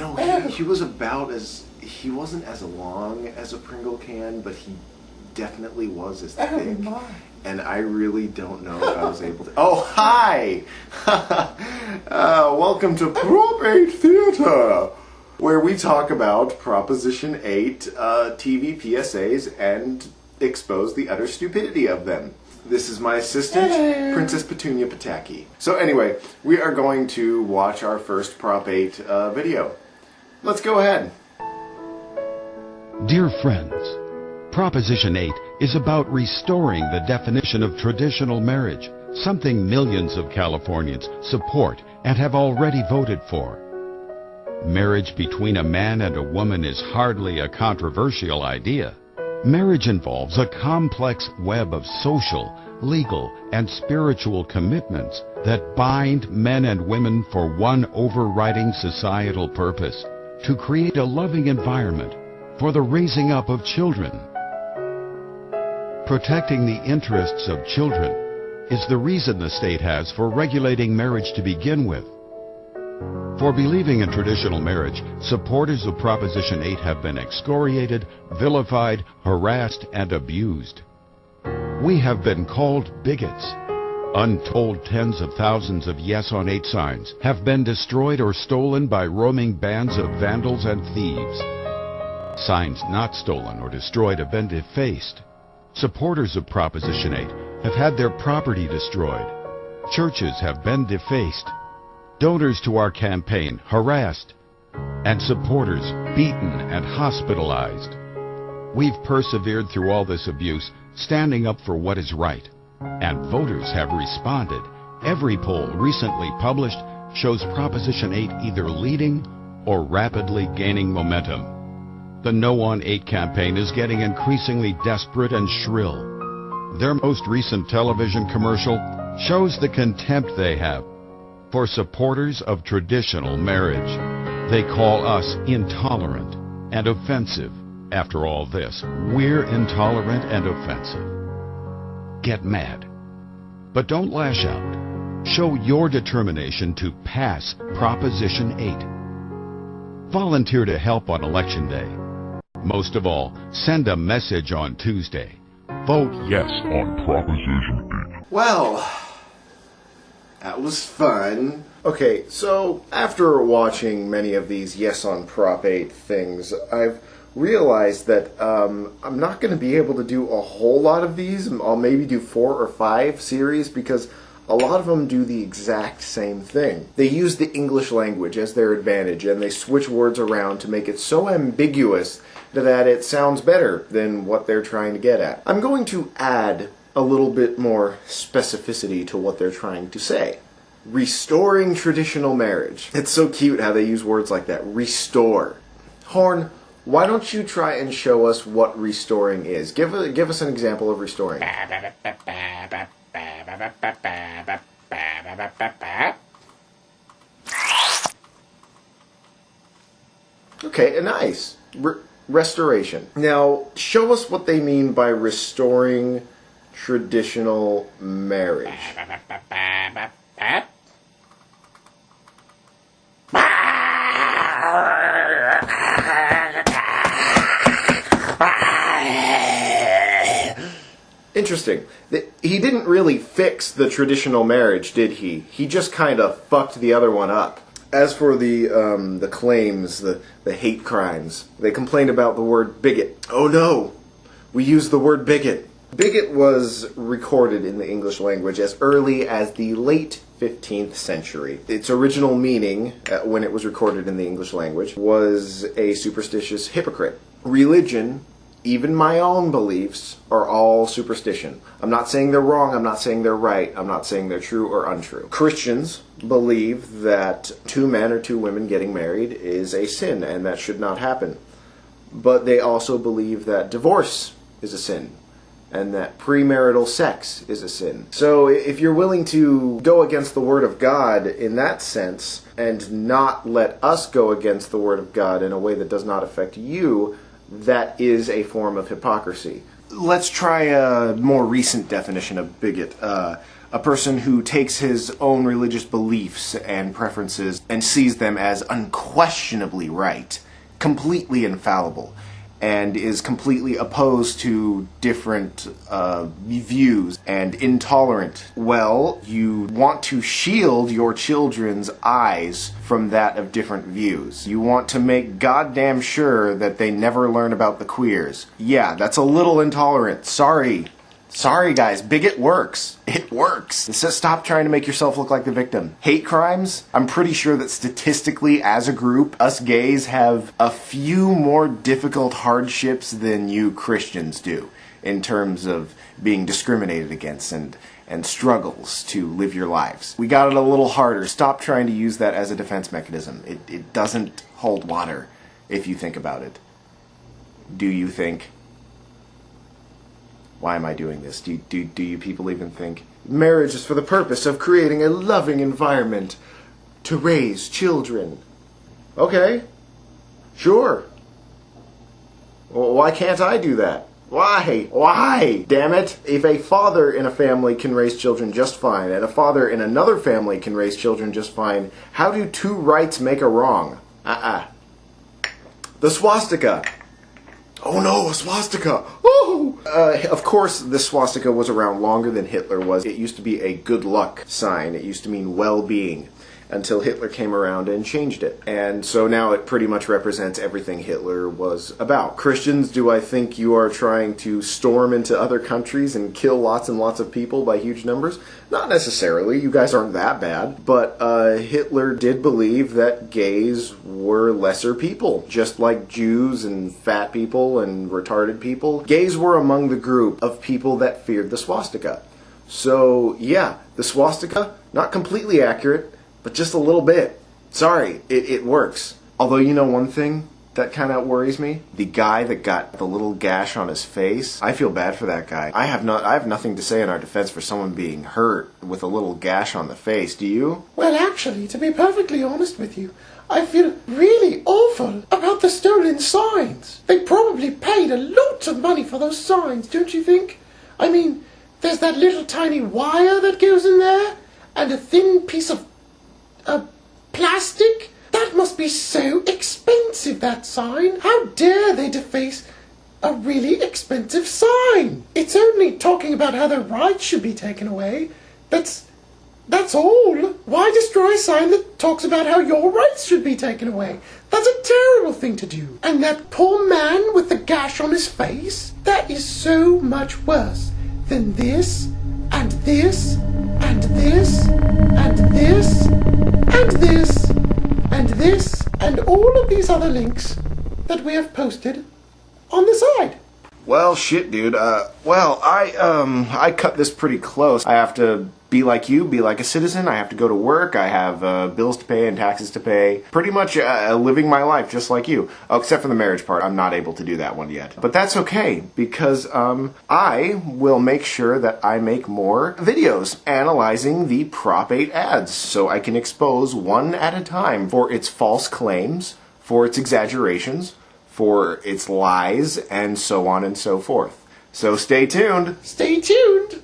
No, he was about as... He wasn't as long as a Pringle can, but he definitely was as thick. And I really don't know if I was able to... Oh, hi! Welcome to Prop 8 Theater, where we talk about Proposition 8 TV PSAs and expose the utter stupidity of them. This is my assistant, Princess Petunia Pataki. So anyway, we are going to watch our first Prop 8 video. Let's go ahead. Dear friends, Proposition 8 is about restoring the definition of traditional marriage, something millions of Californians support and have already voted for. Marriage between a man and a woman is hardly a controversial idea. Marriage involves a complex web of social, legal, and spiritual commitments that bind men and women for one overriding societal purpose: to create a loving environment for the raising up of children. Protecting the interests of children is the reason the state has for regulating marriage to begin with. For believing in traditional marriage, supporters of Proposition 8 have been excoriated, vilified, harassed, and abused. We have been called bigots. Untold tens of thousands of Yes on 8 signs have been destroyed or stolen by roaming bands of vandals and thieves. Signs not stolen or destroyed have been defaced. Supporters of Proposition 8 have had their property destroyed. Churches have been defaced. Donors to our campaign harassed, and supporters beaten and hospitalized. We've persevered through all this abuse, standing up for what is right, and voters have responded. Every poll recently published shows Proposition 8 either leading or rapidly gaining momentum. The No on 8 campaign is getting increasingly desperate and shrill. Their most recent television commercial shows the contempt they have for supporters of traditional marriage. They call us intolerant and offensive. After all this, we're intolerant and offensive. Get mad, but don't lash out. Show your determination to pass Proposition 8. Volunteer to help on Election Day. Most of all, send a message on Tuesday. Vote yes on Proposition 8. Well, that was fun. Okay, so after watching many of these Yes on Prop 8 things, I've realized that I'm not going to be able to do a whole lot of these. I'll maybe do 4 or 5 series because a lot of them do the exact same thing. They use the English language as their advantage, and they switch words around to make it so ambiguous that it sounds better than what they're trying to get at. I'm going to add a little bit more specificity to what they're trying to say. Restoring traditional marriage. It's so cute how they use words like that. Restore. Horn, why don't you try and show us what restoring is? Give us an example of restoring. Okay, nice. Restoration. Now, show us what they mean by restoring traditional marriage. Interesting. He didn't really fix the traditional marriage, did he? He just kind of fucked the other one up. As for the claims, the hate crimes, they complained about the word bigot. Oh no, we used the word bigot. Bigot was recorded in the English language as early as the late 15th century. Its original meaning, when it was recorded in the English language, was a superstitious hypocrite. Religion, even my own beliefs, are all superstition. I'm not saying they're wrong, I'm not saying they're right, I'm not saying they're true or untrue. Christians believe that 2 men or 2 women getting married is a sin, and that should not happen. But they also believe that divorce is a sin, and that premarital sex is a sin. So if you're willing to go against the Word of God in that sense, and not let us go against the Word of God in a way that does not affect you, that is a form of hypocrisy. Let's try a more recent definition of bigot. a person who takes his own religious beliefs and preferences and sees them as unquestionably right, completely infallible, and is completely opposed to different views and intolerant. Well, you want to shield your children's eyes from that of different views. You want to make goddamn sure that they never learn about the queers. Yeah, that's a little intolerant. Sorry. Sorry, guys. Bigot works. It works. So stop trying to make yourself look like the victim. Hate crimes? I'm pretty sure that statistically, as a group, us gays have a few more difficult hardships than you Christians do in terms of being discriminated against and struggles to live your lives. We got it a little harder. Stop trying to use that as a defense mechanism. It doesn't hold water if you think about it. Do you think? Why am I doing this? Do you people even think? Marriage is for the purpose of creating a loving environment to raise children. Okay. Sure. Well, why can't I do that? Why? Why? Damn it. If a father in a family can raise children just fine, and a father in another family can raise children just fine, how do two rights make a wrong? The swastika. Oh no, a swastika! Woo! Of course, this swastika was around longer than Hitler was. It used to be a good luck sign. It used to mean well-being until Hitler came around and changed it. And so now it pretty much represents everything Hitler was about. Christians, do I think you are trying to storm into other countries and kill lots and lots of people by huge numbers? Not necessarily. You guys aren't that bad. But Hitler did believe that gays were lesser people, just like Jews and fat people and retarded people. Gays were among the group of people that feared the swastika. So, yeah, the swastika, not completely accurate, but just a little bit. Sorry, it works. Although, you know one thing that kind of worries me? The guy that got the little gash on his face. I feel bad for that guy. I have nothing to say in our defense for someone being hurt with a little gash on the face. Do you? Well, actually, to be perfectly honest with you, I feel really awful about the stolen signs. They probably paid a lot of money for those signs, don't you think? I mean, there's that little tiny wire that goes in there, and a thin piece of plastic? That must be so expensive, that sign. How dare they deface a really expensive sign? It's only talking about how their rights should be taken away. That's all. Why destroy a sign that talks about how your rights should be taken away? That's a terrible thing to do. And that poor man with the gash on his face? That is so much worse than this, and this, and this, and this, and this, and this, and all of these other links that we have posted on the side. Well, shit, dude. I cut this pretty close. I have to be like you, be like a citizen. I have to go to work. I have bills to pay and taxes to pay. Pretty much living my life just like you. Oh, except for the marriage part. I'm not able to do that one yet. But that's okay, because I will make sure that I make more videos analyzing the Prop 8 ads so I can expose one at a time for its false claims, for its exaggerations, for its lies, and so on and so forth. So stay tuned. Stay tuned.